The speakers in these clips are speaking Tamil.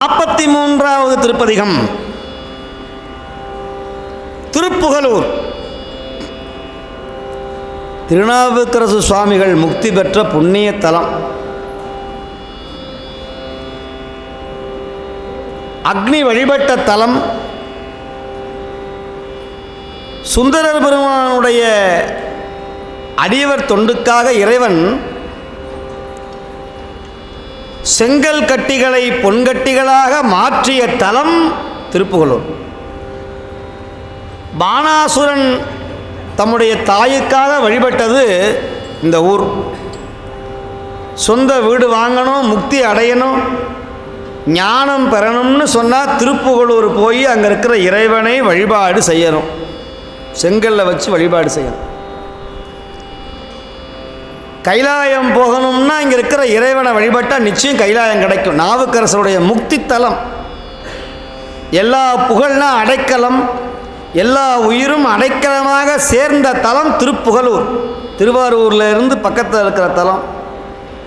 43வது திருப்பதிகம் திருப்புகலூர். திருநாவுக்கரசு சுவாமிகள் முக்தி பெற்ற புண்ணிய தலம். அக்னி வழிபட்ட தலம். சுந்தரர் பெருமானுடைய அடியவர் தொண்டுக்காக இறைவன் செங்கல் கட்டிகளை பொன்கட்டிகளாக மாற்றிய தலம் திருப்புகலூர். பானாசுரன் தம்முடைய தாயுக்காக வழிபட்டது இந்த ஊர். சொந்த வீடு வாங்கணும், முக்தி அடையணும், ஞானம் பெறணும்னு சொன்னால் திருப்புகலூர் போய் அங்கே இருக்கிற இறைவனை வழிபாடு செய்யணும். செங்கல்ல வச்சு வழிபாடு செய்யணும். கைலாயம் போகணும்னா இங்கே இருக்கிற இறைவனை வழிபட்டால் நிச்சயம் கைலாயம் கிடைக்கும். நாவுக்கரசருடைய முக்தி தலம். எல்லா புகழ்னா அடைக்கலம், எல்லா உயிரும் அடைக்கலமாக சேர்ந்த தலம் திருப்புகலூர். திருவாரூரில் இருந்து பக்கத்தில் இருக்கிற தலம்,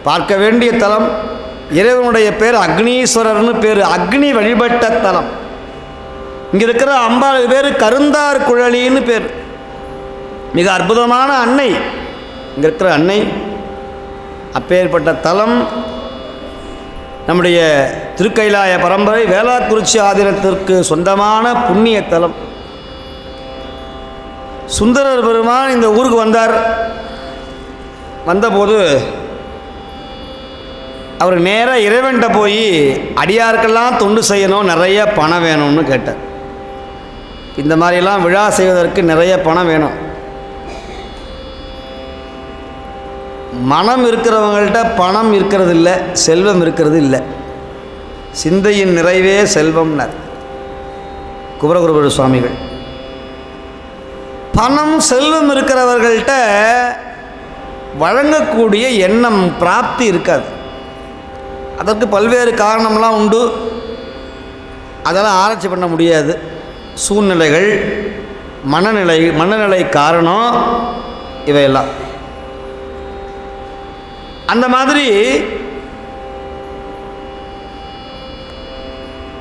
பார்க்க வேண்டிய தலம். இறைவனுடைய பேர் அக்னீஸ்வரர்னு பேர். அக்னி வழிபட்ட தலம். இங்கே இருக்கிற அம்பாள் பேர் கருந்தார் குழலின்னு பேர். மிக அற்புதமான அன்னை இங்கே இருக்கிற அன்னை. அப்பேற்பட்ட தலம் நம்முடைய திருக்கைலாய பரம்பரை வேளாக்குறிச்சி ஆதீனத்திற்கு சொந்தமான புண்ணிய தலம். சுந்தரர் பெருமான் இந்த ஊருக்கு வந்தார். வந்தபோது அவர் நேராக இறைவன்கிட்ட போய் அடியாருக்கெல்லாம் தொண்டு செய்யணும், நிறைய பணம் வேணும்னு கேட்டார். இந்த மாதிரிலாம் விழா செய்வதற்கு நிறைய பணம் வேணும். மனம் இருக்கிறவங்கள்ட்ட பணம் இருக்கிறது இல்லை, செல்வம் இருக்கிறது இல்லை. சிந்தையின் நிறைவே செல்வம்னார் குமரகுருபர சுவாமிகள். பணம் செல்வம் இருக்கிறவர்கள்ட்ட வழங்கக்கூடிய எண்ணம் பிராப்தி இருக்காது. அதற்கு பல்வேறு காரணம்லாம் உண்டு. அதெல்லாம் ஆராய்ச்சி பண்ண முடியாது. சூழ்நிலைகள், மனநிலை காரணம் இவையெல்லாம். அந்த மாதிரி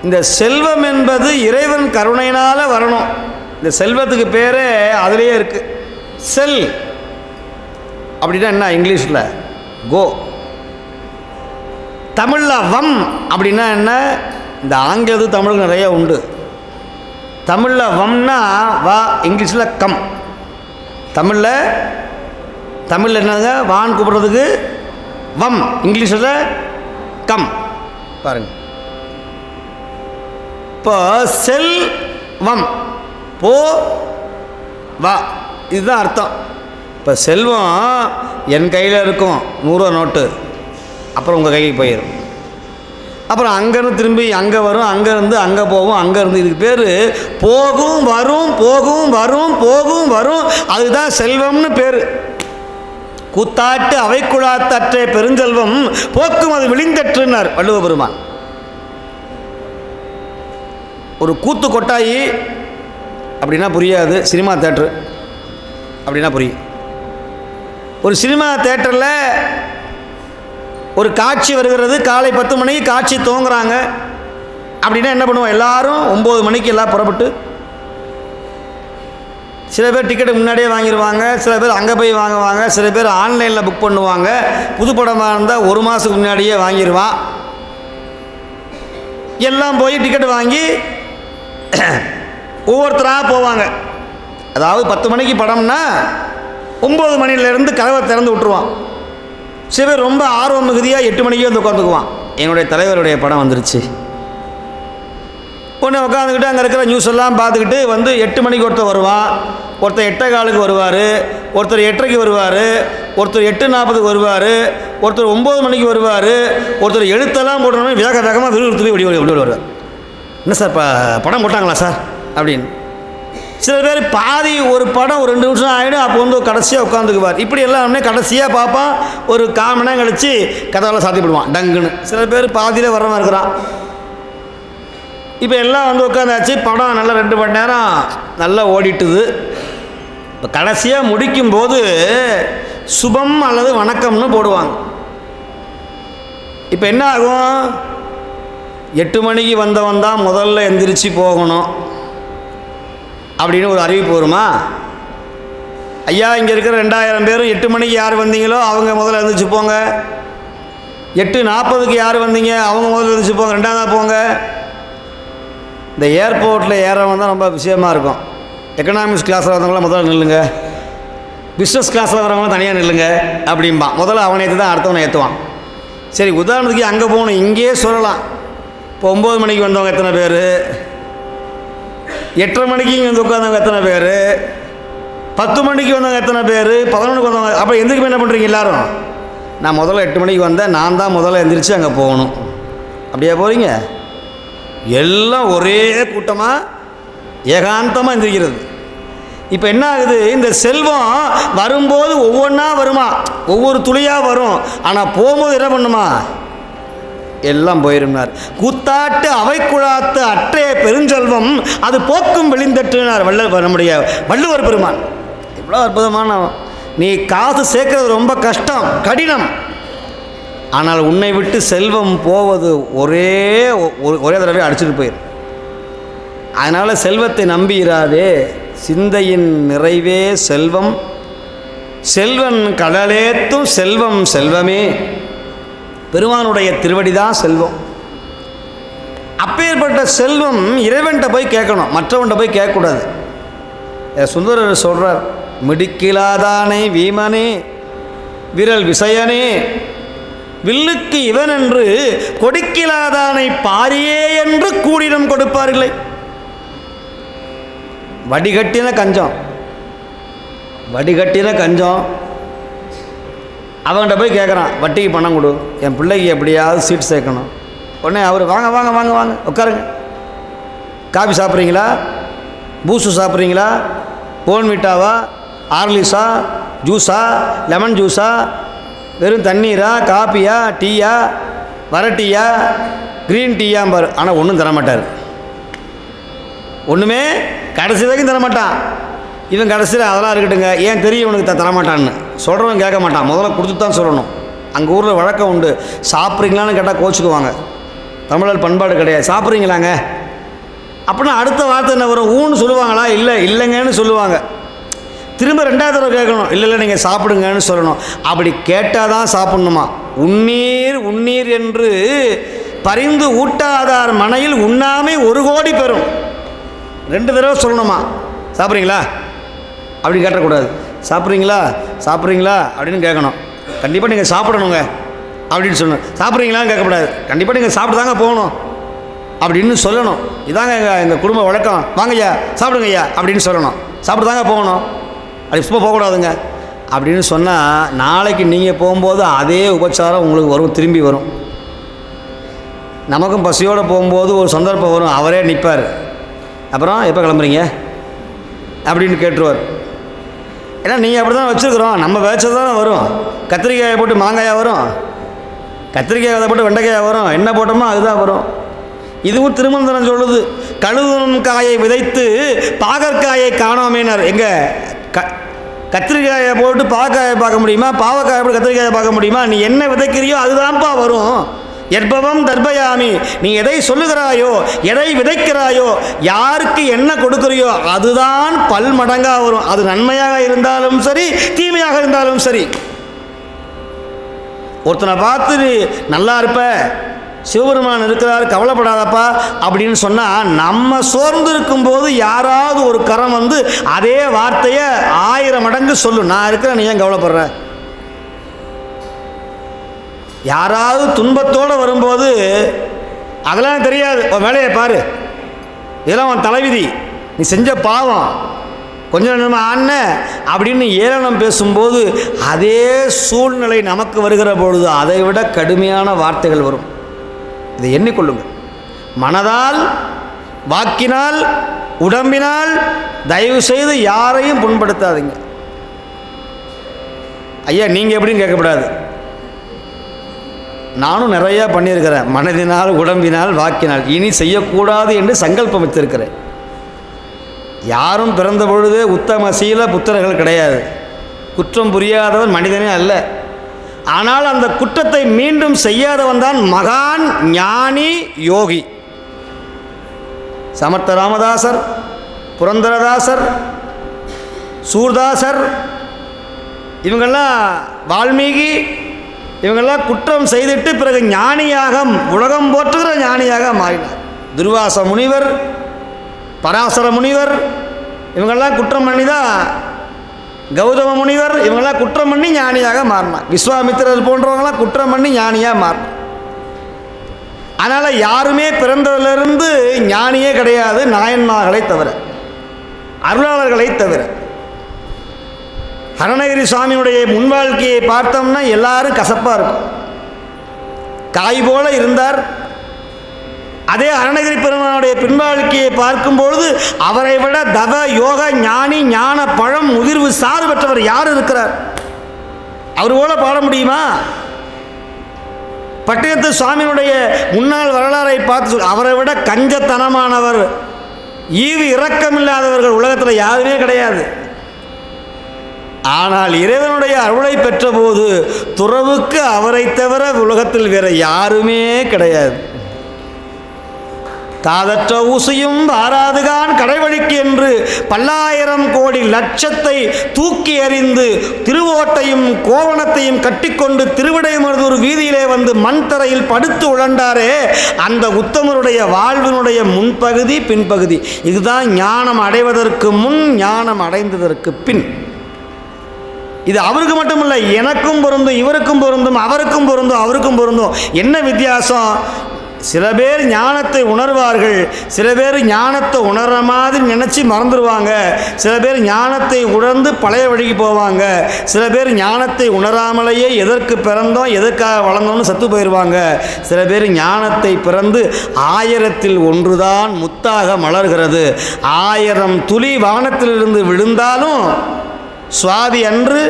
இந்த செல்வம் என்பது இறைவன் கருணையினால் வரணும். இந்த செல்வத்துக்கு பேரே அதிலேயே இருக்குது. செல் அப்படின்னா என்ன? இங்கிலீஷில் கோ. தமிழில் வம் அப்படின்னா என்ன? இந்த ஆங்கிலத்து தமிழுக்கு நிறைய உண்டு. தமிழில் வம்னா வா, இங்கிலீஷில் கம். தமிழில் என்னங்க? வான் கூப்பிட்றதுக்கு வம், இங்கிலீஷில் கம். பாருங்கள். இப்போ செல் வம், போ வா, இதுதான் அர்த்தம். இப்போ செல்வம் என் கையில் இருக்கும் 100 ரூபா நோட்டு, அப்புறம் உங்கள் கைக்கு போயிடும். அப்புறம் அங்கேருந்து திரும்பி அங்கே வரும், அங்கேருந்து அங்கே போகும், அங்கேருந்து. இதுக்கு பேர் போகும் வரும், போகும் வரும், போகும் வரும். அதுதான் செல்வம்னு பேர். கூத்தாட்டு அவைக்குழாத்தற்றே பெருஞ்செல்வம் போக்கும் அது விழிந்தற்றுனார் வள்ளுவ பெருமான். ஒரு கூத்து கொட்டாயி அப்படின்னா புரியாது. சினிமா தேட்டரு அப்படின்னா புரியும். ஒரு சினிமா தேட்டரில் ஒரு காட்சி வருகிறது. காலை 10 மணிக்கு காட்சி துவங்குறாங்க அப்படின்னா என்ன பண்ணுவோம்? எல்லாரும் 9 மணிக்கு எல்லாம் புறப்பட்டு, சில பேர் டிக்கெட்டு முன்னாடியே வாங்கிடுவாங்க, சில பேர் அங்கே போய் வாங்குவாங்க, சில பேர் ஆன்லைனில் புக் பண்ணுவாங்க. புது படமாக இருந்தால் 1 மாதத்துக்கு முன்னாடியே வாங்கிடுவான். எல்லாம் போய் டிக்கெட்டு வாங்கி ஒவ்வொருத்தராக போவாங்க. அதாவது 10 மணிக்கு படம்னா 9 மணிலேருந்து கதவை திறந்து விட்டுருவான். சில பேர் ரொம்ப ஆர்வம் மிகுதியாக 8 மணிக்கே வந்து உட்காந்துக்குவான். என்னுடைய தலைவருடைய படம் வந்துருச்சு. ஒன்று உட்காந்துக்கிட்டு அங்கே இருக்கிற நியூஸ் எல்லாம் பார்த்துக்கிட்டு வந்து 8 மணிக்கு ஒருத்தர் வருவான், ஒருத்தர் 8:15 வருவார், ஒருத்தர் 8:30 வருவார், ஒருத்தர் 8:40 வருவார், ஒருத்தர் 9 மணிக்கு வருவார், ஒருத்தர் எழுத்தெல்லாம் போட்டோன்னே வேகமாக விறுவிறுத்து போய் வெளியே வருவார். என்ன சார் படம் போட்டாங்களா சார் அப்படின்னு. சில பேர் பாதி ஒரு படம் ஒரு 2 நிமிஷம் ஆகிடும், அப்போ வந்து கடைசியாக உட்காந்துக்குவார். இப்படி எல்லாமே கடைசியாக பார்ப்பான். ஒரு 1/4 மணி நேரம் கழித்து கதவெல்லாம் சாத்திப்படுவான் டங்குன்னு. சில பேர் பாதியில் வரவன் இருக்கிறான். இப்போ எல்லாம் வந்து உட்காந்தாச்சு. படம் நல்லா 2 மணி நேரம் நல்லா ஓடிட்டுது. இப்போ கடைசியாக முடிக்கும்போது சுபம் அல்லது வணக்கம்னு போடுவாங்க. இப்போ என்ன ஆகும்? 8 மணிக்கு வந்தவன் தான் முதல்ல எந்திரிச்சு போகணும் அப்படின்னு ஒரு அறிவிப்பு வருமா? ஐயா இங்கே இருக்கிற 2000 பேரும் 8 மணிக்கு யார் வந்தீங்களோ அவங்க முதல்ல எழுந்திரிச்சு போங்க, 8:40க்கு யார் வந்தீங்க அவங்க முதல்ல எழுந்திரிச்சு போங்க, 2ஆவதாக போங்க. இந்த ஏர்போர்ட்டில் ஏறவன் தான் ரொம்ப விஷயமாக இருக்கும். எக்கனாமிக்ஸ் கிளாஸில் வரவங்களாம் முதல்ல நில்லுங்க, பிஸ்னஸ் கிளாஸில் வரவங்களாம் தனியாக நில்லுங்க அப்படிம்பான். முதல்ல அவனை ஏற்று தான் அடுத்தவனை ஏற்றுவான். சரி, உதாரணத்துக்கு அங்கே போகணும், இங்கேயே சொல்லலாம். இப்போ 9 மணிக்கு வந்தவங்க எத்தனை பேர், 8:30 மணிக்கு இங்கே வந்து உட்காந்தவங்க எத்தனை பேர், 10 மணிக்கு வந்தவங்க எத்தனை பேர், 11க்கு வந்தவங்க. அப்போ எந்திரிக்கு என்ன பண்ணுறீங்க எல்லோரும்? நான் முதல்ல 8 மணிக்கு வந்தேன், நான் தான் முதல்ல எந்திரிச்சு அங்கே போகணும். அப்படியே போகிறீங்க? எல்லாம் ஒரே கூட்டமாக ஏகாந்தமாக எந்திரிக்கிறது. இப்போ என்ன ஆகுது, இந்த செல்வம் வரும்போது ஒவ்வொன்றா வருமா, ஒவ்வொரு துளியாக வரும். ஆனால் போகும்போது என்ன பண்ணுமா, எல்லாம் போயிருந்தார். கூத்தாட்டு அவை குழாத்து அற்றே பெருஞ்செல்வம் அது போக்கும் வெளிந்தட்டுனார் நம்முடைய வள்ளுவர் பெருமான். எவ்வளோ அற்புதமான. நீ காசு சேர்க்கறது ரொம்ப கஷ்டம், கடினம். ஆனால் உன்னை விட்டு செல்வம் போவது ஒரே தடவை அடிச்சுட்டு போயிடும். அதனால் செல்வத்தை நம்பிராதே, சிந்தையின் நிறைவே செல்வம், செல்வன் கடலேத்தும் செல்வம் செல்வமே. பெருமானுடைய திருவடி தான் செல்வம். அப்பேற்பட்ட செல்வம் இறைவன்கிட்ட போய் கேட்கணும், மற்றவன்கிட்ட போய் கேட்கக்கூடாது. சுந்தரர் சொல்கிறார், மிடுக்கிலாதானே வீமனே விரல் விசயனே வில்லுக்கு இவன் என்று கொடுக்கிலாதானை பாரியே என்று கூடினம் கொடுப்பாரில்லை. வடிகட்டின கஞ்சம் அவன்கிட்ட போய் கேட்குறான், வட்டிக்கு பணம் கொடு, என் பிள்ளைக்கு எப்படியாவது சீட் சேர்க்கணும். உடனே அவர் வாங்க வாங்க வாங்க வாங்க உட்காருங்க, காபி சாப்பிட்றீங்களா, பூஸ்ட் சாப்பிட்றீங்களா, போன்விட்டாவா, ஆர்லிஸா, ஜூஸா, லெமன் ஜூஸா, வெறும் தண்ணீரா, காப்பியா, டீயா, வரட்டீயா, க்ரீன் டீயாம்பார். ஆனால் ஒன்றும் தரமாட்டார், ஒன்றுமே கடைசி வரைக்கும் தரமாட்டான். இவன் கடைசியில் அதெல்லாம் இருக்கட்டுங்க, ஏன் தெரியும் இவனுக்கு தரமாட்டான்னு சொல்கிறவன் கேட்க மாட்டான், முதல்ல கொடுத்து தான் சொல்லணும். அங்கே ஊரில் வழக்கம் உண்டு, சாப்பிட்றீங்களான்னு கேட்டால் கோச்சுக்குவாங்க. தமிழர் பண்பாடு கிடையாது. சாப்பிட்றீங்களாங்க அப்படின்னா அடுத்த வார்த்தை என்ன வரும், ஊன்னு சொல்லுவாங்களா, இல்லைங்கன்னு சொல்லுவாங்க. திரும்ப 2வது தடவை கேட்கணும், இல்லை நீங்கள் சாப்பிடுங்கன்னு சொல்லணும். அப்படி கேட்டால் தான் சாப்பிட்ணுமா. உண்ணீர் என்று பரிந்து ஊட்டாதார் மனையில் உண்ணாமை 1 கோடி பெறும். 2 தடவை சொல்லணுமா, சாப்பிட்றீங்களா அப்படி கேட்டக்கூடாது. சாப்பிட்றீங்களா அப்படின்னு கேட்கணும். கண்டிப்பாக நீங்கள் சாப்பிடணுங்க அப்படின்னு சொல்லணும். சாப்பிட்றீங்களான்னு கேட்கக்கூடாது, கண்டிப்பாக நீங்கள் சாப்பிட்டு தாங்க போகணும் அப்படின்னு சொல்லணும். இதாங்க எங்கள் குடும்ப வழக்கம், வாங்கய்யா சாப்பிடுங்க ஐயா அப்படின்னு சொல்லணும். சாப்பிட்டு தாங்க போகணும், அப்படி சும்மா போகக்கூடாதுங்க அப்படின்னு சொன்னால் நாளைக்கு நீங்கள் போகும்போது அதே உபச்சாரம் உங்களுக்கு வரும், திரும்பி வரும். நமக்கும் பசியோடு போகும்போது ஒரு சந்தர்ப்பம் வரும், அவரே நிற்பார், அப்புறம் எப்போ கிளம்புறீங்க அப்படின்னு கேட்டுருவார். ஏன்னா நீங்கள் அப்படி தான் வச்சுருக்குறோம், நம்ம வேச்சது தானே வரும். கத்திரிக்காயை போட்டு மாங்காயாக வரும், கத்திரிக்காயை போட்டு வெண்டைக்காயாக வரும், என்ன போட்டோமோ அதுதான் வரும். இதுவும் திருமந்திரம் சொல்லுது, கழுதும் காயை விதைத்து பாகற்காயை காணாமேனார். எங்கே கத்திரிக்காயை போட்டு பாவக்காயை பார்க்க முடியுமா, பாவக்காயை போட்டு கத்திரிக்காயை பார்க்க முடியுமா? நீ என்ன விதைக்கிறியோ அதுதான்ப்பா வரும். எற்பவம் தர்பயாமி, நீ எதை சொல்லுகிறாயோ, எதை விதைக்கிறாயோ, யாருக்கு என்ன கொடுக்குறியோ அதுதான் பல்மடங்காக வரும். அது நன்மையாக இருந்தாலும் சரி, தீமையாக இருந்தாலும் சரி. ஒருத்தனை பார்த்து நல்லா இருப்ப, சிவபெருமான் இருக்கிறார், கவலைப்படாதப்பா அப்படின்னு சொன்னால், நம்ம சோர்ந்து இருக்கும்போது யாராவது ஒரு கரம் வந்து அதே வார்த்தையை 1000 மடங்கு சொல்லும், நான் இருக்கிறேன் நீ ஏன் கவலைப்படுற. யாராவது துன்பத்தோடு வரும்போது அதெல்லாம் தெரியாது, உன் வேலையை பாரு, இதெல்லாம் உன் தலைவிதி, நீ செஞ்ச பாவம், கொஞ்சம் நம்ம ஆன அப்படின்னு ஏளனம் பேசும்போது அதே சூழ்நிலை நமக்கு வருகிற பொழுது அதை விட கடுமையான வார்த்தைகள் வரும். இதை எண்ணிக்கொள்ளுங்கள். மனதால், வாக்கினால், உடம்பினால் தயவு செய்து யாரையும் புண்படுத்தாதீங்க. ஐயா நீங்கள் எப்படின்னு கேட்கக்கூடாது. நானும் நிறையா பண்ணியிருக்கிறேன், மனதினால், உடம்பினால், வாக்கினால். இனி செய்யக்கூடாது என்று சங்கல்பம் வைத்திருக்கிறேன். யாரும் பிறந்த பொழுதே உத்தம சீல புத்திரர்கள் கிடையாது. குற்றம் புரியாதவன் மனிதனே அல்ல. ஆனால் அந்த குற்றத்தை மீண்டும் செய்யாதவன் தான் மகான், ஞானி, யோகி. சமர்த்த ராமதாசர், புரந்தரதாசர், சூர்தாசர், இவங்கெல்லாம் வால்மீகி, இவங்கெல்லாம் குற்றம் செய்துட்டு பிறகு ஞானியாக, உலகம் போற்றுகிற ஞானியாக மாறினார். துர்வாச முனிவர், பராசர முனிவர், இவங்கெல்லாம் குற்றம் பண்ணி தான், கௌதம முனிவர், இவங்கெல்லாம் குற்றம் பண்ணி ஞானியாக மாறினார். விஸ்வாமித்திரர் போன்றவங்களாம் குற்றம் பண்ணி ஞானியாக மாறினார். அதனால் யாருமே பிறந்ததிலிருந்து ஞானியே கிடையாது, நாயன்மார்களை தவிர, அருளாளர்களை தவிர. அருணகிரி சுவாமியுடைய முன் வாழ்க்கையை பார்த்தோம்னா எல்லாரும் கசப்பாக இருக்கும். காய் போல இருந்தார். அதே அருணகிரி பெருமானுடைய பின்வாழ்க்கையை பார்க்கும்பொழுது அவரை விட தவ, யோக, ஞானி, ஞான பழம், முதிர்வு சாறு பெற்றவர் யார் இருக்கிறார்? அவர் போல பாட முடியுமா? பட்டினத்து சுவாமியினுடைய முன்னாள் வரலாறை பார்த்து அவரை விட கஞ்சத்தனமானவர், ஈவு இரக்கமில்லாதவர்கள் உலகத்தில் யாருமே கிடையாது. ஆனால் இறைவனுடைய அருளை பெற்றபோது துறவுக்கு அவரை தவிர உலகத்தில் வேற யாருமே கிடையாது. தாதற்ற ஊசியும் வாராதுகான் கடைவழிக்கு என்று பல்லாயிரம் கோடி லட்சத்தை தூக்கி எறிந்து திருவோட்டையும் கோவணத்தையும் கட்டிக்கொண்டு திருவிடைமருதூர் வீதியிலே வந்து மண் தரையில் படுத்து உழண்டாரே, அந்த உத்தமருடைய வாழ்வினுடைய முன்பகுதி பின்பகுதி. இதுதான் ஞானம் அடைவதற்கு முன், ஞானம் அடைந்ததற்கு பின். இது அவருக்கு மட்டுமில்லை, எனக்கும் பொருந்தும், இவருக்கும் பொருந்தும், அவருக்கும் பொருந்தும், அவருக்கும் பொருந்தும். என்ன வித்தியாசம்? சில பேர் ஞானத்தை உணர்வார்கள், சில பேர் ஞானத்தை உணர்ற மாதிரி நினச்சி மறந்துடுவாங்க, சில பேர் ஞானத்தை உணர்ந்து பழைய வழிக்கு போவாங்க, சில பேர் ஞானத்தை உணராமலேயே எதற்கு பிறந்தோம், எதற்காக வளர்ந்தோம்னு சத்து போயிடுவாங்க, சில பேர் ஞானத்தை பிறந்து 1000ல் ஒன்றுதான் முத்தாக மலர்கிறது. 1000 துளி வானத்திலிருந்து விழுந்தாலும் சுவாதி அன்று,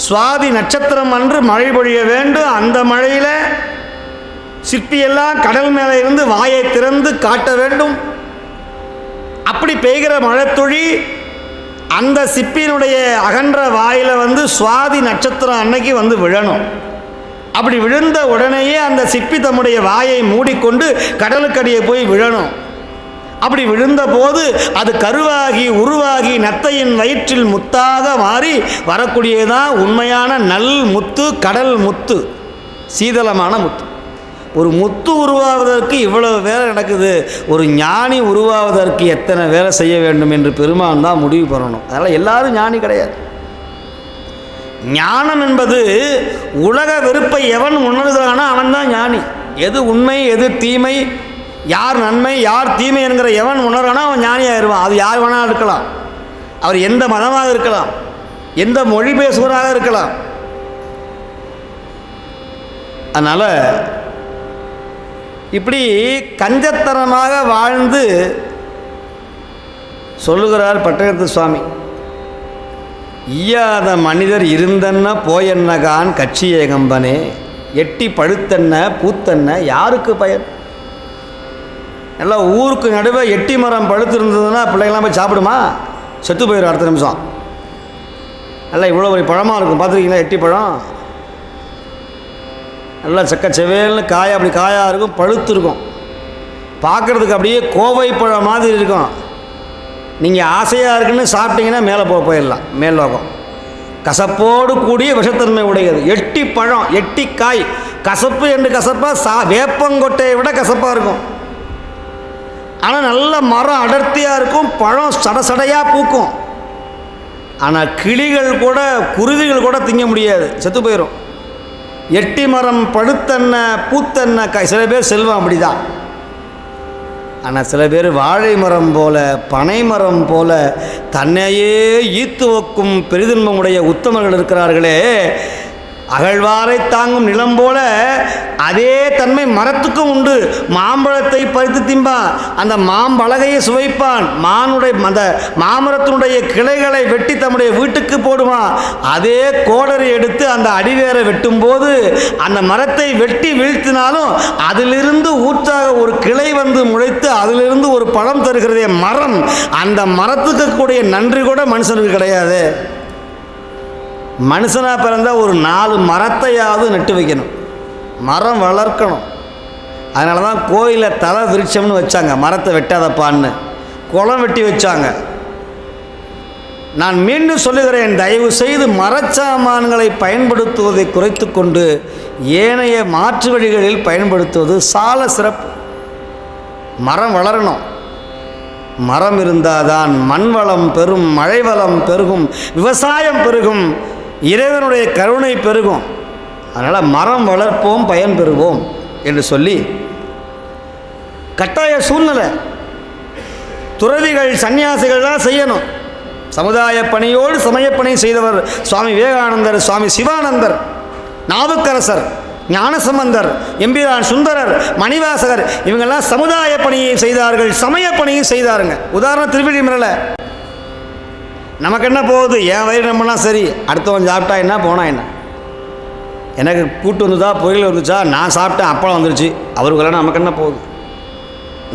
சுவாதி நட்சத்திரம் அன்று மழை பொழிய வேண்டும். அந்த மழையில் சிற்பியெல்லாம் கடல் மேலே இருந்து வாயை திறந்து காட்ட வேண்டும். அப்படி பெய்கிற மழைத்துளி அந்த சிப்பியினுடைய அகன்ற வாயில் வந்து சுவாதி நட்சத்திரம் அன்னைக்கு வந்து விழணும். அப்படி விழுந்த உடனேயே அந்த சிப்பி தம்முடைய வாயை மூடிக்கொண்டு கடலுக்கடியே போய் விழணும். அப்படி விழுந்த போது அது கருவாகி உருவாகி நத்தையின் வயிற்றில் முத்தாக மாறி வரக்கூடியதான் உண்மையான நல் முத்து, கடல் முத்து, சீதளமான முத்து. ஒரு முத்து உருவாவதற்கு இவ்வளவு வேலை நடக்குது, ஒரு ஞானி உருவாவதற்கு எத்தனை வேலை செய்ய வேண்டும் என்று பெருமான் தான் முடிவு பண்ணணும். அதனால் எல்லாரும் ஞானி கிடையாது. ஞானம் என்பது உலக வெறுப்பை எவன் உணர்கிறானோ அவன் தான் ஞானி. எது உண்மை, எது தீமை, யார் நன்மை, யார் தீமை என்கிற எவன் உணர்றானோ அவன் ஞானியாகிடுவான். அது யார் வேணாலும் இருக்கலாம், அவர் எந்த மதமாக இருக்கலாம், எந்த மொழி பேசுவராக இருக்கலாம். அதனால் இப்படி கஞ்சத்தனமாக வாழ்ந்து சொல்லுகிறார் பட்டகத்து சுவாமி. ஈயாத மனிதர் இருந்தன்ன போயன்னகான் கட்சி ஏகம்பனே, எட்டி பழுத்தன்ன பூத்தன்ன யாருக்கு பயன்? எல்லாம் ஊருக்கு நடுவே எட்டி மரம் பழுத்து இருந்ததுன்னா பிள்ளைங்களாம் போய் சாப்பிடுமா? செத்து போயிடும் அடுத்த நிமிஷம். நல்லா இவ்வளோ ஒரு பழமாக இருக்கும், பார்த்துருக்கீங்களா? எட்டி பழம் நல்லா செக்க செவேல்னு காய, அப்படி காயாக இருக்கும், பழுத்து இருக்கும், பார்க்குறதுக்கு அப்படியே கோவை பழம் மாதிரி இருக்கும். நீங்கள் ஆசையாக இருக்குன்னு சாப்பிட்டீங்கன்னா மேலே போயிடலாம், மேல் லோகம். கசப்போடு கூடிய விஷத்தன்மை உடையது எட்டி பழம், எட்டி காய். கசப்பு என்று கசப்பாக வேப்பங்கொட்டையை விட கசப்பாக இருக்கும். ஆனால் நல்ல மரம் அடர்த்தியாக இருக்கும், பழம் சடசடையாக பூக்கும். ஆனால் கிளிகள் கூட, குருவிகள் கூட திங்க முடியாது, செத்து போயிடும். எட்டி மரம் பழுத்தன்ன பூத்தன்ன காய். சில பேர் செல்வம் அப்படி தான். ஆனால் சில பேர் வாழை மரம் போல, பனை மரம் போல தன்னையே ஈத்து வைக்கும் பெரிதுன்பமுடைய உத்தமர்கள் இருக்கிறார்களே. அகழ்வாரை தாங்கும் நிலம் போல அதே தன்மை மரத்துக்கும் உண்டு. மாம்பழத்தை பறித்து திம்பான், அந்த மாம்பலகையை சுவைப்பான், அந்த மாமரத்தினுடைய கிளைகளை வெட்டி தம்முடைய வீட்டுக்கு போடுவான். அதே கோடரை எடுத்து அந்த அடிவேரை வெட்டும் போது அந்த மரத்தை வெட்டி வீழ்த்தினாலும் அதிலிருந்து ஊற்றாக ஒரு கிளை வந்து முளைத்து அதிலிருந்து ஒரு பழம் தருகிறதே மரம். அந்த மரத்துக்கு கூடிய நன்றி கூட மனுஷனுக்கு கிடையாது. மனுஷனாக பிறந்தால் ஒரு 4 மரத்தையாவது நட்டு வைக்கணும், மரம் வளர்க்கணும். அதனால தான் கோயிலில் தலை விருட்சம்னு வச்சாங்க, மரத்தை வெட்டாதப்பான்னு குளம் வெட்டி வச்சாங்க. நான் மீண்டும் சொல்லுகிறேன், தயவு செய்து மரச்சாமான்களை பயன்படுத்துவதை குறைத்து கொண்டு ஏனைய மாற்று வழிகளில் பயன்படுத்துவது சால சிறப்பு. மரம் வளரணும். மரம் இருந்தால் தான் மண் வளம் பெறும், மழை வளம் பெருகும், விவசாயம் பெருகும், இறைவனுடைய கருணை பெருகும். அதனால் மரம் வளர்ப்போம், பயன் பெறுவோம் என்று சொல்லி, கட்டாய சூழ்நிலை துறவிகள் சன்னியாசிகள் தான் செய்யணும். சமுதாய பணியோடு சமயப்பணி செய்தவர் சுவாமி விவேகானந்தர், சுவாமி சிவானந்தர், நாவுக்கரசர், ஞானசம்பந்தர், எம்பிரான் சுந்தரர், மணிவாசகர், இவங்கெல்லாம் சமுதாய பணியை செய்தார்கள், சமய பணியும் செய்தாருங்க. உதாரணம் திருவிழிமலை. நமக்கு என்ன போகுது, என் வயிறு நம்மலாம் சரி, அடுத்தவன் சாப்பிட்டா என்ன போனா என்ன, எனக்கு கூட்டு வந்துதா பொரியல் வந்துச்சா, நான் சாப்பிட்டேன் அப்பளம் வந்துருச்சு, அவருக்கெல்லாம் நமக்கு என்ன போகுது,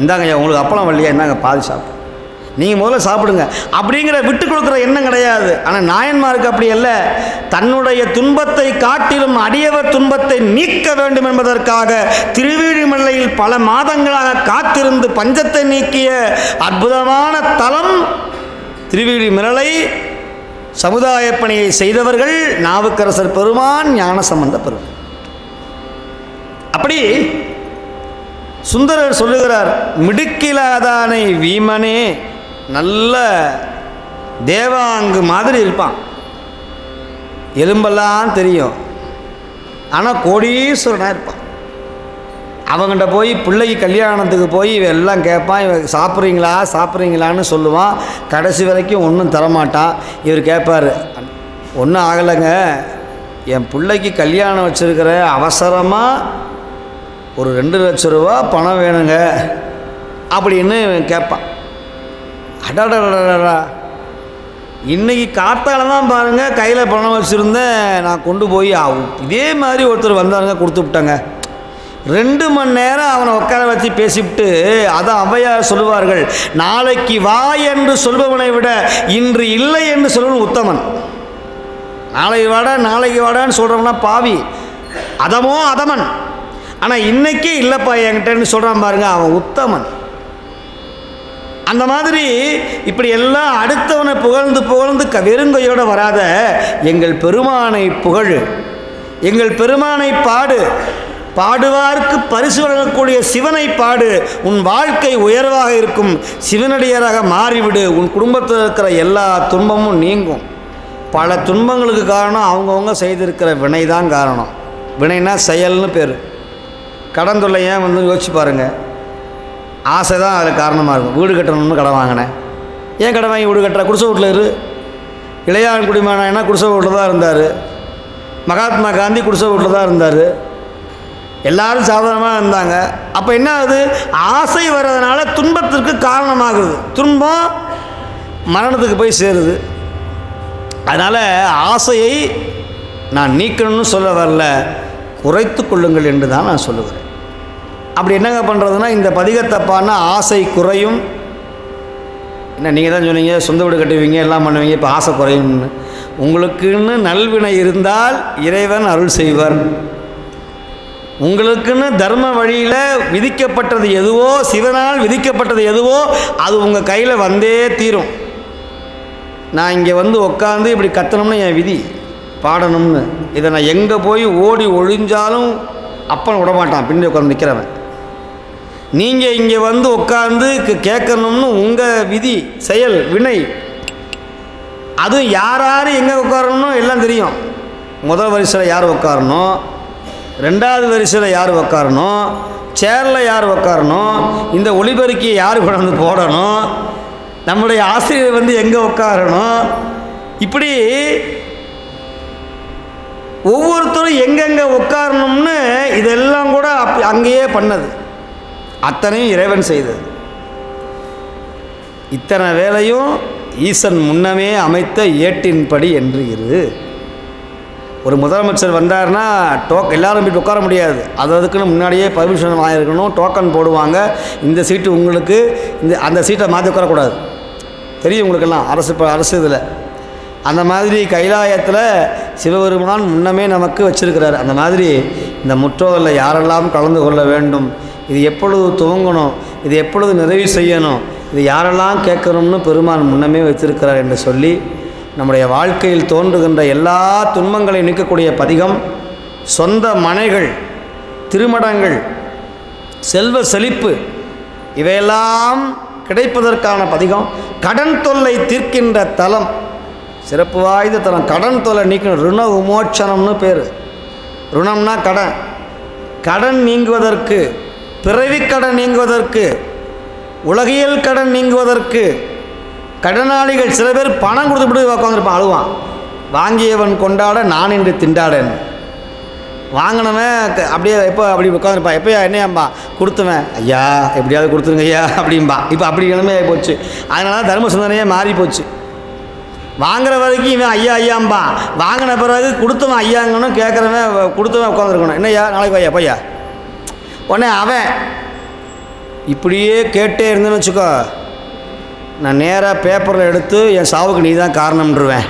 இந்தாங்க உங்களுக்கு அப்பளம் வரலையா, என்னங்க பாதி சாப்பிட்டு நீங்கள் முதல்ல சாப்பிடுங்க அப்படிங்கிற விட்டு கொடுக்குற எண்ணம் கிடையாது. ஆனால் நாயன்மாருக்கு அப்படி அல்ல. தன்னுடைய துன்பத்தை காட்டிலும் அடியவர் துன்பத்தை நீக்க வேண்டும் என்பதற்காக திருவிழிமலையில் பல மாதங்களாக காத்திருந்து பஞ்சத்தை நீக்கிய அற்புதமான தலம் திருவிழிமலை. சமுதாய பணியை செய்தவர்கள் நாவுக்கரசர் பெருமான், ஞானசம்பந்த பெருமான். அப்படி சுந்தரர் சொல்லுகிறார், மிடுக்கிலாதானை வீமனே, நல்ல தேவாங்கு மாதிரி இருப்பான், எலும்பெல்லாம் தெரியும், ஆனால் கோடீஸ்வரனாக இருப்பான். அவங்கள்ட்ட போய் பிள்ளைக்கு கல்யாணத்துக்கு போய் இவன் எல்லாம் கேட்பான், இவன் சாப்பிட்றீங்களா சாப்பிட்றீங்களான்னு சொல்லுவான். கடைசி வரைக்கும் ஒன்றும் தரமாட்டான். இவர் கேட்பார், ஒன்றும் ஆகலைங்க, என் பிள்ளைக்கு கல்யாணம் வச்சுருக்கிற, அவசரமாக ஒரு 2 லட்சம் ரூபா பணம் வேணுங்க அப்படின்னு கேட்பான். அடாடா, இன்றைக்கி காத்தால தான் பாருங்கள் கையில் பணம் வச்சுருந்தேன், நான் கொண்டு போய் இதே மாதிரி ஒருத்தர் வந்தாருங்க, கொடுத்து விட்டாங்க. 2 மணி நேரம் அவனை உட்கார வச்சு பேசிவிட்டு, அதான் ஔவையார் சொல்லுவார்கள், நாளைக்கு வா என்று சொல்பவனை விட இன்று இல்லை என்று சொல்பவன் உத்தமன். நாளைக்கு வாடான்னு சொல்கிறவனா பாவி, அதமோ அதமன். ஆனால் இன்றைக்கே இல்லைப்பா என்கிட்டன்னு சொல்கிறான் பாருங்க, அவன் உத்தமன். அந்த மாதிரி இப்படி எல்லாம் அடுத்தவனை புகழ்ந்து புகழ்ந்து வெறுங்கையோடு வராத, எங்கள் பெருமானை புகழ், எங்கள் பெருமானை பாடு, பாடுவார்க்கு பரிசு வழங்கக்கூடிய சிவனை பாடு, உன் வாழ்க்கை உயர்வாக இருக்கும், சிவனடியராக மாறிவிடு, உன் குடும்பத்தில் இருக்கிற எல்லா துன்பமும் நீங்கும். பல துன்பங்களுக்கு காரணம் அவங்கவுங்க செய்திருக்கிற வினை தான் காரணம். வினைனா செயல்னு பேர். கடன் தொல்லை ஏன் வந்து யோசிச்சு பாருங்கள், ஆசை தான் அதில் காரணமாக இருக்கும். வீடு கட்டணும்னு கடன் வாங்கினேன், ஏன் கடன் வாங்கி வீடு கட்டுற, குடிசை வீட்டில் இரு. இளையான் குடிமகனா குடிசை வீட்டில் தான் இருந்தார். மகாத்மா காந்தி குடிசை வீட்டில் தான் இருந்தார். எல்லாரும் சாதாரணமாக இருந்தாங்க. அப்போ என்ன ஆகுது, ஆசை வர்றதுனால துன்பத்திற்கு காரணமாகுது. துன்பம் மரணத்துக்கு போய் சேருது. அதனால் ஆசையை நான் நீக்கணும்னு சொல்ல வரல, குறைத்து கொள்ளுங்கள் என்று தான் நான் சொல்லுகிறேன். அப்படி என்னங்க பண்ணுறதுன்னா, இந்த பதிகத்தப்பான ஆசை குறையும். என்ன நீங்கள் தான் சொன்னீங்க, சொந்த வீடு கட்டுவீங்க, எல்லாம் பண்ணுவீங்க, இப்போ ஆசை குறையும்னு. உங்களுக்குன்னு நல்வினை இருந்தால் இறைவன் அருள் செய்வார். உங்களுக்குன்னு தர்ம வழியில் விதிக்கப்பட்டது எதுவோ, சிவனால் விதிக்கப்பட்டது எதுவோ, அது உங்கள் கையில் வந்தே தீரும். நான் இங்கே வந்து உட்காந்து இப்படி கத்தணும்னு என் விதி, பாடணும்னு, இதை நான் எங்கே போய் ஓடி ஒழிஞ்சாலும் அப்பன் விடமாட்டான், பின்னாடி உட்காந்து நிற்கிறவன். நீங்கள் இங்கே வந்து உட்காந்து கேட்கணும்னு உங்கள் விதி, செயல், வினை. அதுவும் யார் யார் எங்கே உட்காரணும் எல்லாம் தெரியும். முதல் வரிசையில் யார் உட்காரணும், 2வது வரிசையில் யார் உட்காரணும், சேரில் யார் உட்காரணும், இந்த ஒளிபெருக்கியை யார் கொண்டு போடணும், நம்முடைய ஆசிரியர் வந்து எங்கே உட்காரணும், இப்படி ஒவ்வொருத்தரும் எங்கெங்கே உட்காரணும்னு இதெல்லாம் கூட அங்கேயே பண்ணது. அத்தனையும் இறைவன் செய்தது. இத்தனை வேலையும் ஈசன் முன்னமே அமைத்த ஏட்டின்படி என்று இரு. ஒரு முதலமைச்சர் வந்தார்னா எல்லாரும் போய்ட்டு உட்கார முடியாது. அதுக்குன்னு முன்னாடியே பர்மிஷன் வாங்கியிருக்கணும், டோக்கன் போடுவாங்க. இந்த சீட்டு உங்களுக்கு, அந்த சீட்டை மாற்றி உட்காரக்கூடாது, தெரியும் உங்களுக்கெல்லாம், அரசு இதில். அந்த மாதிரி கைலாயத்தில் சிவபெருமான் முன்னமே நமக்கு வச்சிருக்கிறார். அந்த மாதிரி இந்த முற்றோதலில் யாரெல்லாம் கலந்து கொள்ள வேண்டும், இது எப்பொழுது துவங்கணும், இது எப்பொழுது நிறைவு செய்யணும், இது யாரெல்லாம் கேட்கணும்னு பெருமான் முன்னமே வைத்திருக்கிறார் என்று சொல்லி நம்முடைய வாழ்க்கையில் தோன்றுகின்ற எல்லா துன்பங்களையும் நீக்கக்கூடிய பதிகம், சொந்த மனைகள், திருமடங்கள், செல்வ செழிப்பு இவையெல்லாம் கிடைப்பதற்கான பதிகம், கடன் தொல்லை தீர்க்கின்ற தலம், சிறப்பு வாய்ந்த தலம். கடன் தொல்லை நீக்கணும், ருண விமோச்சனம்னு பேர். ருணம்னா கடன், கடன் நீங்குவதற்கு, பிறவிக்கடன் நீங்குவதற்கு, உலகியல் கடன் நீங்குவதற்கு. கடனாளிகள் சில பேர் பணம் கொடுத்துட்டு உட்காந்துருப்பான், அழுவான். வாங்கியவன் கொண்டாட நான் என்று திண்டாடன்னு. வாங்கினவன் அப்படியே எப்போ அப்படி உட்காந்துருப்பான், எப்போயா என்னையாம்பா கொடுத்துவேன், ஐயா எப்படியாவது கொடுத்துருங்க ஐயா அப்படிம்பா. இப்போ அப்படி நிலைமை ஆகி போச்சு. அதனால தர்ம சிந்தனையே மாறி போச்சு. வாங்குற வரைக்கும் இவன் ஐயா ஐயாம்பா, வாங்கின பிறகு கொடுத்தவன் ஐயாங்கன்னு கேட்குறவன் கொடுத்தவன் உட்காந்துருக்கணும், என்னையா நாளைக்கு ஐயா பையா. உடனே அவன் இப்படியே கேட்டே இருந்தேன்னு வச்சுக்கோ, நான் நேராக பேப்பரில் எடுத்து என் சாவுக்கு நீ தான் காரணம்ன்றுவேன்.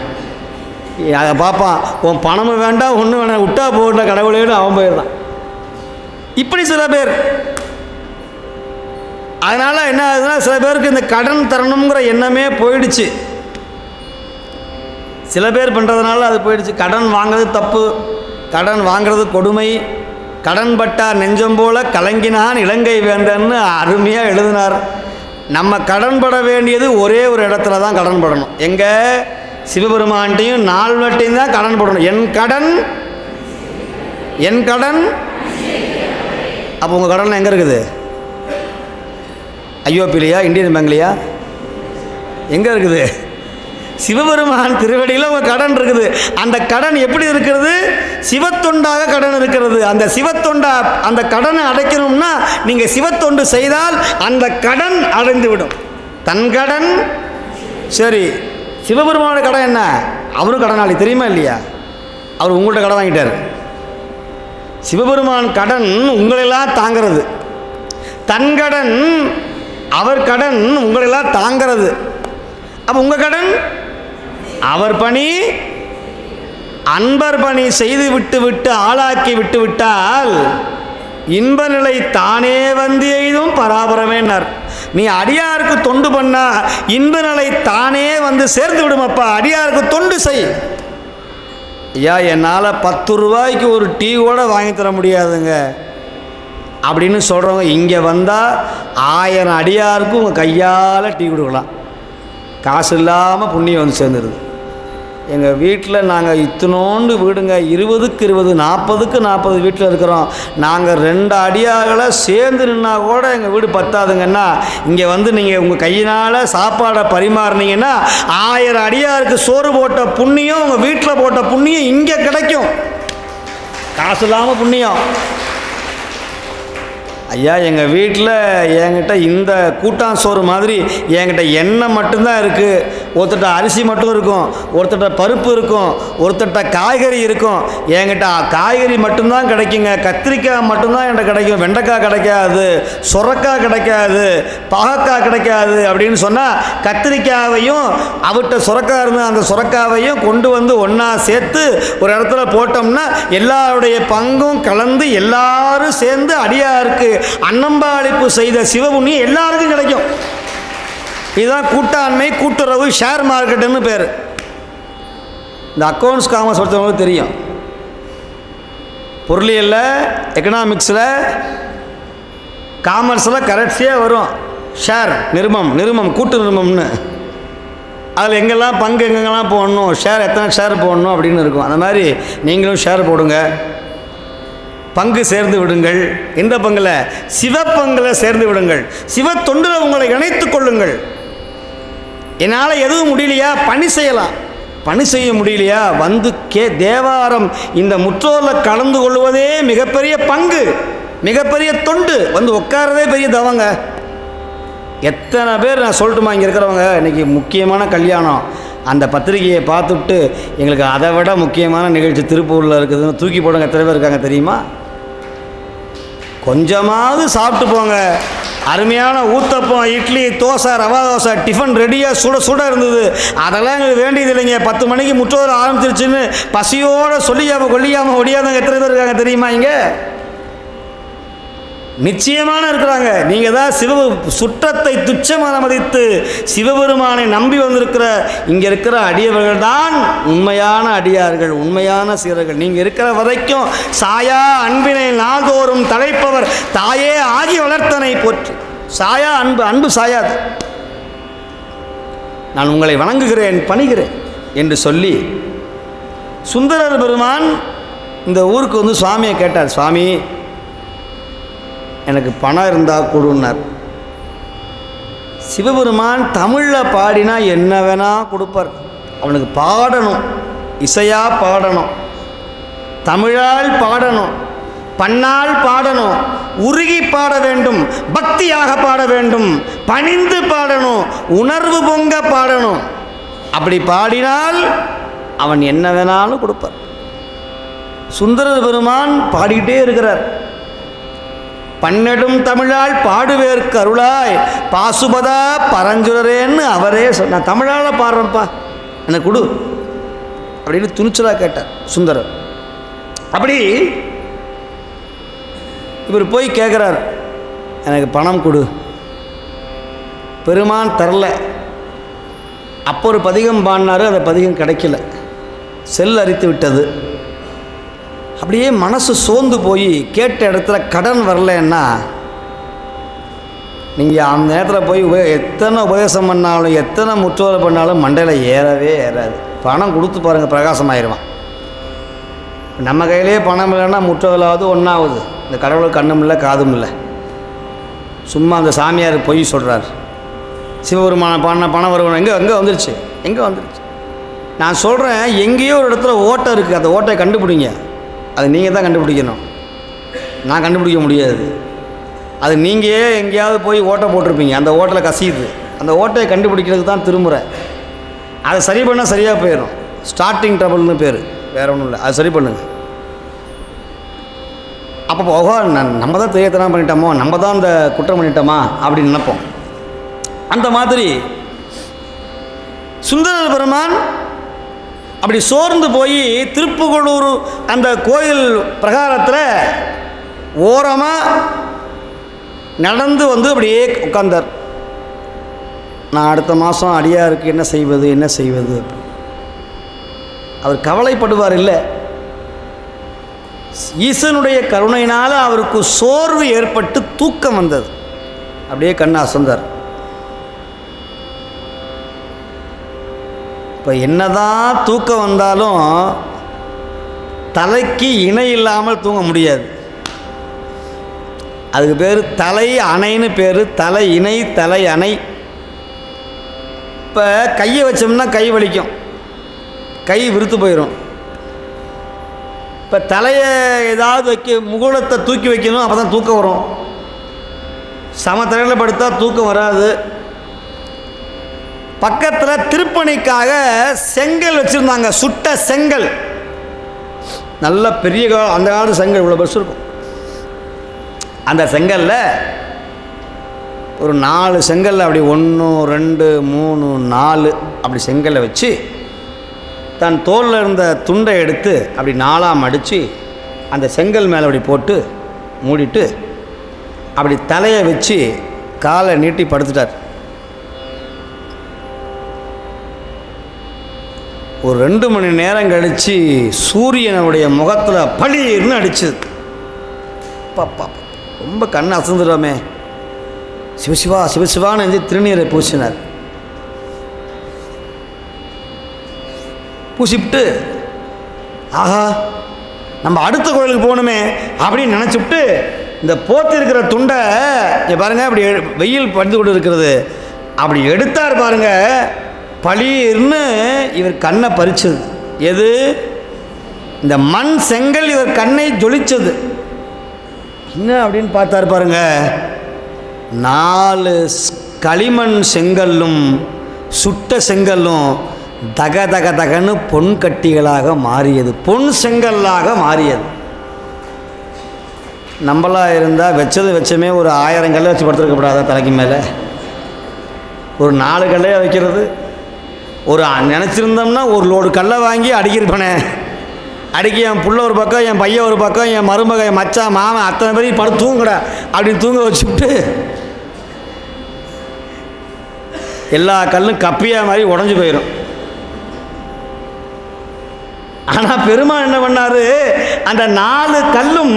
அதை பார்ப்பான், உன் பணமும் வேண்டாம் ஒன்றும் வேண்டாம், விட்டா போகிற கடவுளேன்னு அவன் போயிடுறான். இப்படி சில பேர். அதனால் என்ன ஆகுதுன்னா, சில பேருக்கு இந்த கடன் தரணுங்கிற எண்ணமே போயிடுச்சு. சில பேர் பண்ணுறதுனால அது போயிடுச்சு. கடன் வாங்கிறது தப்பு, கடன் வாங்கிறது கொடுமை. கடன் பட்டார் நெஞ்சம் போல கலங்கினான் இலங்கை வேந்தன்னு அருமையாக எழுதினார். நம்ம கடன் பட வேண்டியது ஒரே ஒரு இடத்துல தான் கடன் படணும். எங்கே? சிவபெருமான்ட்டையும் நால்வட்டையும் தான் கடன் படணும். என் கடன் என் கடன். அப்போ உங்கள் கடன் எங்கே இருக்குது? ஐயோப்பிலையா, இந்தியன் பேங்க்லையா, எங்கே இருக்குது? சிவபெருமான் திருவடியில் உங்கள் கடன் இருக்குது. அந்த கடன் எப்படி இருக்கிறது? சிவத்தொண்டாக கடன் இருக்கிறது. அந்த சிவத்தொண்டா அந்த கடனை அடைக்கணும்னா நீங்கள் சிவத்தொண்டு செய்தால் அந்த கடன் அடைந்துவிடும். தன் கடன். சரி, சிவபெருமானோட கடன் என்ன? அவரும் கடனாளி, தெரியுமா இல்லையா? அவர் உங்கள்கிட்ட கடன் வாங்கிட்டார். சிவபெருமான் கடன் உங்களெல்லாம் தாங்கிறது. தன் கடன், அவர் கடன் உங்களெல்லாம் தாங்கிறது. அப்போ உங்கள் கடன் அவர் பணி, அன்பர் பணி செய்து விட்டு ஆளாக்கி விட்டால் இன்ப நிலை தானே வந்து எய்தும் பராபரமேனார். நீ அடியாருக்கு தொண்டு பண்ணா இன்ப நிலை தானே வந்து சேர்ந்து விடுமப்பா. அடியாருக்கு தொண்டு செய். ஐயா, என்னால் 10 ரூபாய்க்கு ஒரு டீ கூட வாங்கி தர முடியாதுங்க அப்படின்னு சொல்கிறவங்க இங்கே வந்தால் 1000 அடியாருக்கு உங்கள் கையால் டீ கொடுக்கலாம். காசு இல்லாமல் புண்ணியம் வந்து சேர்ந்துருது. எங்கள் வீட்டில் நாங்கள் இத்தனோண்டு வீடுங்க, 20க்கு 20, 40க்கு 40 வீட்டில் இருக்கிறோம். நாங்கள் 2 அடியார்களை சேர்ந்து நின்னா கூட எங்கள் வீடு பத்தாதுங்கன்னா, இங்கே வந்து நீங்கள் உங்கள் கையினால் சாப்பாடை பரிமாறினீங்கன்னா 1000 அடியாருக்கு சோறு போட்ட புண்ணியம், உங்கள் வீட்டில் போட்ட புண்ணியம் இங்கே கிடைக்கும். காசு இல்லாமல் புண்ணியம். ஐயா, எங்கள் வீட்டில் என்கிட்ட இந்த கூட்டாஞ்சோறு மாதிரி என்கிட்ட எண்ணெய் மட்டும்தான் இருக்குது. ஒருத்தட்ட அரிசி மட்டும் இருக்கும், ஒருத்தட்ட பருப்பு இருக்கும், ஒருத்தட்ட காய்கறி இருக்கும். என்கிட்ட காய்கறி மட்டும்தான் கிடைக்குங்க. கத்திரிக்காய் மட்டும்தான் என்கிட்ட கிடைக்கும், வெண்டைக்காய் கிடைக்காது, சுரக்காய் கிடைக்காது, பாகக்காய் கிடைக்காது அப்படின்னு சொன்னால் கத்திரிக்காயையும் அவர்கிட்ட சுரக்காய் இருந்தால் அந்த சுரக்காயையும் கொண்டு வந்து ஒன்றா சேர்த்து ஒரு இடத்துல போட்டோம்னா எல்லாருடைய பங்கும் கலந்து எல்லாரும் சேர்ந்து அடியாருக்கு அன்னம்பாளிப்பு செய்த சிவபுண்ணியம் எல்லாருக்கும் கிடைக்கும். இதுதான் கூட்டாண்மை, கூட்டுறவு, ஷேர் மார்க்கெட்டுன்னு பேர். இந்த அக்கௌண்ட்ஸ் காமர்ஸ் படித்தவங்களுக்கு தெரியும். பொருளியலில், எக்கனாமிக்ஸில், காமர்ஸில் கரெக்டாக வரும் ஷேர், நிருமம், கூட்டு நிருமம்னு. அதில் எங்கெல்லாம் பங்கு எங்கெங்கெல்லாம் போடணும், ஷேர் எத்தனை ஷேர் போடணும் அப்படின்னு இருக்கும். அந்த மாதிரி நீங்களும் ஷேர் போடுங்க, பங்கு சேர்ந்து விடுங்கள். இந்த பங்கில், சிவப்பங்கில் சேர்ந்து விடுங்கள். சிவ தொண்டில் உங்களை இணைத்துக் கொள்ளுங்கள். என்னால் எதுவும் முடியலையா, பணி செய்யலாம். பணி செய்ய முடியலையா, வந்து தேவாரம் இந்த முற்றோரில் கலந்து கொள்வதே மிகப்பெரிய பங்கு, மிகப்பெரிய தொண்டு. வந்து உட்காரதே பெரிய தவங்க. எத்தனை பேர் நான் சொல்லட்டுமா, இங்கே இருக்கிறவங்க இன்றைக்கி முக்கியமான கல்யாணம், அந்த பத்திரிகையை பார்த்துட்டு எங்களுக்கு அதை விட முக்கியமான நிகழ்ச்சி திருப்பூரில் இருக்குதுன்னு தூக்கி போடுங்க. எத்தனை பேர் இருக்காங்க தெரியுமா? கொஞ்சமாவது சாப்பிட்டு போங்க. அருமையான ஊத்தப்பம், இட்லி, தோசை, ரவா தோசை, டிஃபன் ரெடியாக சுட சுட இருந்தது. அதெல்லாம் எங்களுக்கு வேண்டியது இல்லைங்க. 10 மணிக்கு முற்றோர் ஆரம்பிச்சிருச்சுன்னு பசியோடு சொல்லியாமல் கொல்லியாமல் ஒடியாதவங்க எத்தனை பேர் இருக்காங்க தெரியுமா? இங்கே நிச்சயமான இருக்கிறாங்க. நீங்கள் தான் சுற்றத்தை துச்சமாக மதித்து சிவபெருமானை நம்பி வந்திருக்கிற இங்கே இருக்கிற அடியவர்கள் தான் உண்மையான அடியார்கள், உண்மையான சீரர்கள். நீங்கள் இருக்கிற வரைக்கும் சாயா அன்பினை நாள்தோறும் தலைப்பவர் தாயே ஆகி வளர்த்தனை போற்றி. சாயா அன்பு, அன்பு சாயாது. நான் உங்களை வணங்குகிறேன், பணிகிறேன் என்று சொல்லி சுந்தரர் பெருமான் இந்த ஊருக்கு வந்து சுவாமியை கேட்டார். சுவாமி, எனக்கு பணம் இருந்தால் கொடுன்னார். சிவபெருமான் தமிழில் பாடினா என்ன வேணால் கொடுப்பார். அவனுக்கு பாடணும், இசையாக பாடணும், தமிழால் பாடணும், பண்ணால் பாடணும், உருகி பாட வேண்டும், பக்தியாக பாட வேண்டும், பணிந்து பாடணும், உணர்வு பொங்க பாடணும். அப்படி பாடினால் அவன் என்ன வேணாலும் கொடுப்பார். சுந்தரர் பெருமான் பாடிக்கிட்டே இருக்கிறார். பன்னெடும் தமிழால் பாடுவேற்கு அருளாய் பாசுபதா பரஞ்சுரரேன்னு அவரே சொன்னார். தமிழால் பாடுறேன்ப்பா, எனக்கு கொடு அப்படின்னு துணிச்சலாக கேட்டார் சுந்தரர். அப்படி இவர் போய் கேட்குறார், எனக்கு பணம் கொடு. பெருமான் தரல. அப்போ ஒரு பதிகம் பாடினார், அந்த பதிகம் கிடைக்கல, செல் அரித்து விட்டது. அப்படியே மனசு சோர்ந்து போய் கேட்ட இடத்துல கடன் வரலன்னா நீங்கள் அந்த நேரத்தில் போய் எத்தனை உபதேசம் பண்ணாலும் எத்தனை முற்றோரை பண்ணாலும் மண்டையில் ஏறவே ஏறாது. பணம் கொடுத்து பாருங்கள், பிரகாசமாயிருவான். நம்ம கையிலே பணம் இல்லைன்னா முற்றோலாவது ஒன்றாவது. இந்த கடவுளுக்கு கண்ணும் இல்லை காதும் இல்லை. சும்மா அந்த சாமியார் பொய் சொல்கிறார். சிவபெருமான பணம் வருவணும் எங்கே வந்துருச்சு, எங்கே வந்துருச்சு. நான் சொல்கிறேன், எங்கேயோ ஒரு இடத்துல ஓட்டை இருக்குது, அந்த ஓட்டையை கண்டுபிடிங்க. அது நீங்கள் தான் கண்டுபிடிக்கணும், நான் கண்டுபிடிக்க முடியாது. அது நீங்கள் எங்கேயாவது போய் ஓட்டை போட்டிருப்பீங்க, அந்த ஓட்டையில் கசியுது. அந்த ஓட்டையை கண்டுபிடிக்கிறதுக்கு தான் திருமுறை. அதை சரி பண்ணால் சரியாக போயிடும். ஸ்டார்டிங் ட்ரபிள்னு பேர், வேறு ஒன்றும் இல்லை. அது சரி பண்ணுங்க. அப்போ ஓஹோ நம்ம தான் தெரியாதனம் பண்ணிட்டோமோ, நம்ம தான் இந்த குற்றம் பண்ணிட்டோமா அப்படின்னு நினைப்போம். அந்த மாதிரி சுந்தரர் பெருமான் அப்படி சோர்ந்து போய் திருப்புகழூர் அந்த கோயில் பிரகாரத்தில் ஓரமாக நடந்து வந்து அப்படியே உட்கார்ந்தார். நான் அடுத்த மாதம் அடியாருக்கு என்ன செய்வது என்ன செய்வது. அவர் கவலைப்படுவார் இல்லை. ஈசனுடைய கருணையினால் அவருக்கு சோர்வு ஏற்பட்டு தூக்கம் வந்தது. அப்படியே கண்ணை அசந்தார். இப்போ என்னதான் தூக்கம் வந்தாலும் தலைக்கு இணை இல்லாமல் தூங்க முடியாது. அதுக்கு பேர் தலை அணைன்னு பேர். தலை இணை, தலை அணை. இப்போ கையை வச்சோம்னா கை வலிக்கும், கை விருத்து போயிடும். இப்போ தலையை ஏதாவது முகுளத்தை தூக்கி வைக்கணும், அப்போ தான் தூக்கம் வரும். சமத்தலையில் படுத்தா தூக்கம் வராது. பக்கத்தில் திருப்பணிக்காக செங்கல் வச்சுருந்தாங்க, சுட்ட செங்கல். நல்ல பெரிய அந்த காலத்து செங்கல் இவ்வளோ பெருசு இருக்கும். அந்த செங்கலில் ஒரு 4 செங்கல், அப்படி 1 2 3 4 அப்படி செங்கலை வச்சு தன் தோளில் இருந்த துண்டை எடுத்து அப்படி 4ஆக மடித்து அந்த செங்கல் மேலே அப்படி போட்டு மூடிட்டு அப்படி தலையை வச்சு காலை நீட்டி படுத்துட்டார். ஒரு 2 மணி நேரம் கழித்து சூரியனுடைய முகத்தில் பளிர்னு அடிச்சது. பாப்பா ரொம்ப கண்ணை அசந்துடுறோமே. சிவசிவா சிவசிவான்னு வந்து திருநீரை பூசினார். பூசிவிட்டு ஆஹா நம்ம அடுத்த கோயிலுக்கு போகணுமே அப்படின்னு நினச்சிவிட்டு இந்த போத்தி இருக்கிற துண்டை பாருங்கள், அப்படி வெயில் படுத்து கொண்டு இருக்கிறது, அப்படி எடுத்தார் பாருங்கள். பளிர்னு இவர் கண்ணை பறிச்சது. எது? இந்த மண் செங்கல் இவர் கண்ணை ஜொலிச்சது. என்ன அப்படின்னு பார்த்தார் பாருங்க. 4 களிமண் செங்கல்லும் சுட்ட செங்கல்லும் தக தக தகன்னு பொன் கட்டிகளாக மாறியது, பொன் செங்கல்லாக மாறியது. நம்மளாக இருந்தால் வச்சமே ஒரு 1000 கல்லை வச்சு படுத்துருக்கப்படாதா தலைக்கு மேலே? ஒரு 4 கல்லையே வைக்கிறது. ஒரு நினச்சிருந்தோம்னா ஒரு லோடு கல்லை வாங்கி அடிக்கிருப்பனே, அடிக்க என் புள்ள ஒரு பக்கம், என் பையன் ஒரு பக்கம், என் மருமக, என் மச்சான், மாமன், அத்தனை பேரையும் படுத்து தூங்குடா அப்படின்னு தூங்க வச்சுவிட்டு எல்லா கல்லும் கப்பியாக மாதிரி உடஞ்சி போயிடும். ஆனால் பெருமான் என்ன பண்ணார், அந்த 4 கல்லும்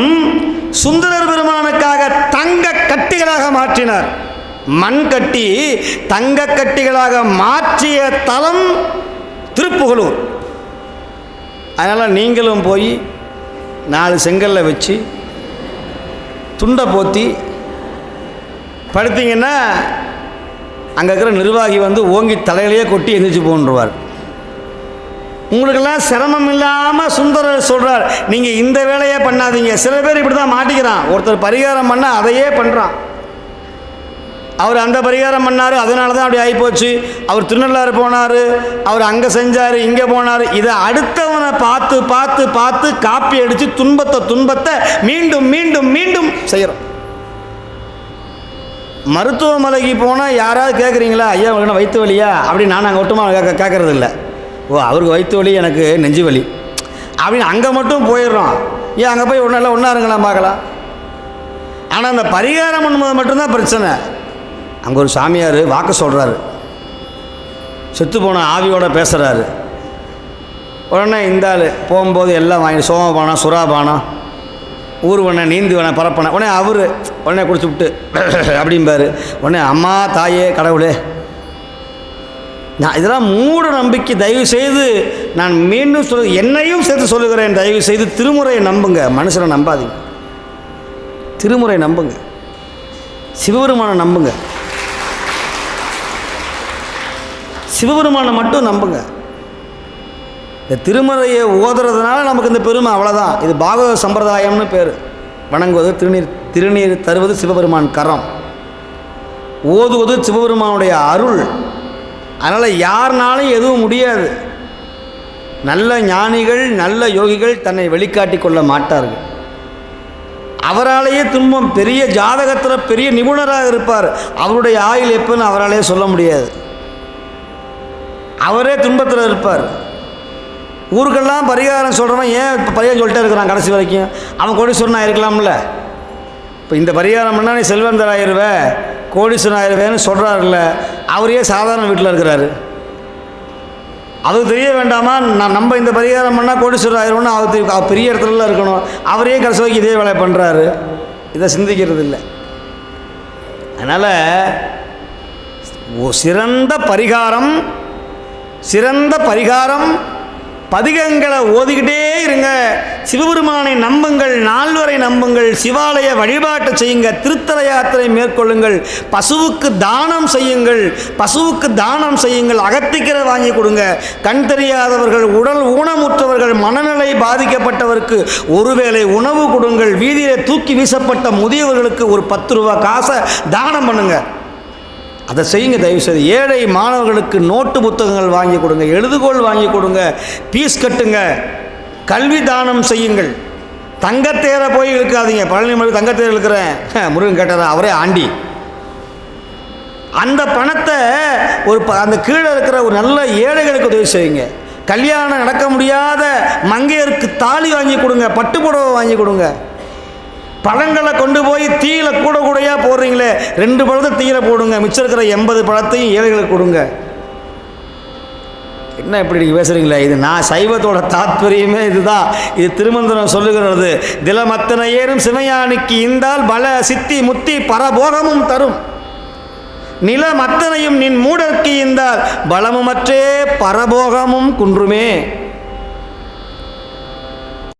சுந்தரர் பெருமானுக்காக தங்க கட்டிகளாக மாற்றினார். மண் கட்டி தங்க கட்டிகளாக மாற்றிய தலம் திருப்புகலூர். அதனால் நீங்களும் போய் 4 செங்கல்ல வச்சு துண்டை போத்தி படுத்திங்கன்னா அங்கே இருக்கிற நிர்வாகி வந்து ஓங்கி தலையிலேயே கொட்டி எந்திரிச்சு போன்றுவார். உங்களுக்கெல்லாம் சிரமம் இல்லாமல் சுந்தரர் சொல்கிறார், நீங்கள் இந்த வேலையே பண்ணாதீங்க. சில பேர் இப்படி தான் மாட்டிக்கிறான். ஒருத்தர் பரிகாரம் பண்ணால் அதையே பண்ணுறான். அவர் அந்த பரிகாரம் பண்ணார், அதனால தான் அப்படி ஆகிப்போச்சு. அவர் திருநள்ளாறு போனார், அவர் அங்கே செஞ்சார், இங்கே போனார். இதை அடுத்தவனை பார்த்து பார்த்து பார்த்து காப்பி அடித்து துன்பத்தை மீண்டும் மீண்டும் மீண்டும் செய்கிறோம். மருத்துவமனைக்கு போனால் யாராவது கேட்குறீங்களா, ஐயா உங்களுக்கு வயிற்று வலியா அப்படின்னு? நான் அங்கே ஒட்டுமா கேட்கறது இல்லை. ஓ, அவருக்கு வயிற்று வலி, எனக்கு நெஞ்சு வலி அப்படின்னு அங்கே மட்டும் போயிடுறோம். ஏன் அங்கே போய் ஒன்றா இருங்களாம் பார்க்கலாம். ஆனால் அந்த பரிகாரம் பண்ணும்போது மட்டும்தான் பிரச்சனை. அங்கே ஒரு சாமியார் வாக்கு சொல்கிறாரு, செத்து போன ஆவியோட பேசுகிறாரு. உடனே இந்த ஆள் போகும்போது எல்லாம் வாங்கி சோமபானம், சுறாபானம், ஊர்வனை, நீந்துவனை, பரப்பனை. உடனே குடிச்சு விட்டு அப்படிம்பார். உடனே அம்மா, தாயே, கடவுளே, நான் இதெல்லாம் மூட நம்பிக்கை. தயவு செய்து நான் மீண்டும் என்னையும் சேர்த்து சொல்லுகிறேன், தயவு செய்து திருமுறையை நம்புங்க. மனுஷனை நம்பாதீங்க, திருமுறை நம்புங்க, சிவபெருமானை நம்புங்க, சிவபெருமானை மட்டும் நம்புங்க. இந்த திருமுறையை ஓதுறதுனால நமக்கு இந்த பெருமை, அவ்வளோதான். இது பாகவத சம்பிரதாயம்னு பேர். வணங்குவது, திருநீர் தருவது சிவபெருமான் கரம், ஓதுவது சிவபெருமானுடைய அருள். அதனால் யாருனாலும் எதுவும் முடியாது. நல்ல ஞானிகள், நல்ல யோகிகள் தன்னை வெளிக்காட்டி கொள்ள மாட்டார்கள். அவராலேயே துன்பம். பெரிய ஜாதகத்தில் பெரிய நிபுணராக இருப்பார், அவருடைய ஆயுள் எப்போன்னு அவராலேயே சொல்ல முடியாது. அவரே துன்பத்தில் இருப்பார். ஊருக்கெல்லாம் பரிகாரம் சொல்கிறவன் ஏன் இப்போ பரிகாரம் சொல்லிட்டே இருக்கிறான் கடைசி வரைக்கும்? அவன் கோடீஸ்வரன் ஆகிருக்கலாம்ல. இப்போ இந்த பரிகாரம் பண்ணால் நீ செல்வந்தர் ஆயிடுவே, கோடீஸ்வரன் ஆயிடுவேன்னு சொல்கிறாருல்ல, அவரையே சாதாரண வீட்டில் இருக்கிறாரு. அதுக்கு தெரிய வேண்டாமா? நம்ம இந்த பரிகாரம் பண்ணால் கோடீஸ்வரர் ஆயிடுவோம்னா அவர் பெரிய இடத்துலலாம் இருக்கணும். அவரே கடைசி வரைக்கும் இதே வேலை பண்ணுறாரு. இதை சிந்திக்கிறது இல்லை. அதனால் சிறந்த பரிகாரம் பதிகங்களை ஓதிக்கிட்டே இருங்க. சிவபெருமானை நம்புங்கள், நால்வரை நம்புங்கள், சிவாலய வழிபாட்டை செய்யுங்க, திருத்தல யாத்திரை மேற்கொள்ளுங்கள், பசுவுக்கு தானம் செய்யுங்கள், அகத்திக்கரை வாங்கி கொடுங்க. கண் தெரியாதவர்கள், உடல் ஊனமுற்றவர்கள், மனநிலை பாதிக்கப்பட்டவருக்கு ஒருவேளை உணவு கொடுங்கள். வீதியில் தூக்கி வீசப்பட்ட முதியவர்களுக்கு ஒரு 10 ரூபா காசை தானம் பண்ணுங்க. அதை செய்யுங்க தயவுசெய்து. ஏழை மாணவர்களுக்கு நோட்டு புத்தகங்கள் வாங்கி கொடுங்க, எழுதுகோள் வாங்கி கொடுங்க, பீஸ் கட்டுங்க, கல்வி தானம் செய்யுங்கள். தங்கத்தேரை போய் இழுக்காதீங்க. பழனி மலை தங்கத்தேர் இழுக்கிறேன், முருகன் கேட்டாரா, அவரே ஆண்டி. அந்த பணத்தை அந்த கீழே இருக்கிற ஒரு நல்ல ஏழைகளுக்கு உதவி செய்யுங்க. கல்யாணம் நடக்க முடியாத மங்கையருக்கு தாலி வாங்கி கொடுங்க, பட்டுப்புடவை வாங்கி கொடுங்க. பழங்களை கொண்டு போய் தீயில கூடையாக போடுறீங்களே, 2 பழத்தை தீயில போடுங்க, மிச்சம் இருக்கிற 80 பழத்தையும் ஏழைகளுக்கு கொடுங்க. என்ன இப்படி நீங்கள் பேசுகிறீங்களே? இது நான் சைவத்தோட தாத்பரியமே இதுதான். இது திருமந்திரம் சொல்லுகிறது. திலமத்தனை ஏறும் சிவஞானிக்கு இந்தால் பல சித்தி முத்தி பரபோகமும் தரும். நிலம் அத்தனையும் நின் மூடற்கு இந்தால் பலமுமற்றே பரபோகமும் குன்றுமே.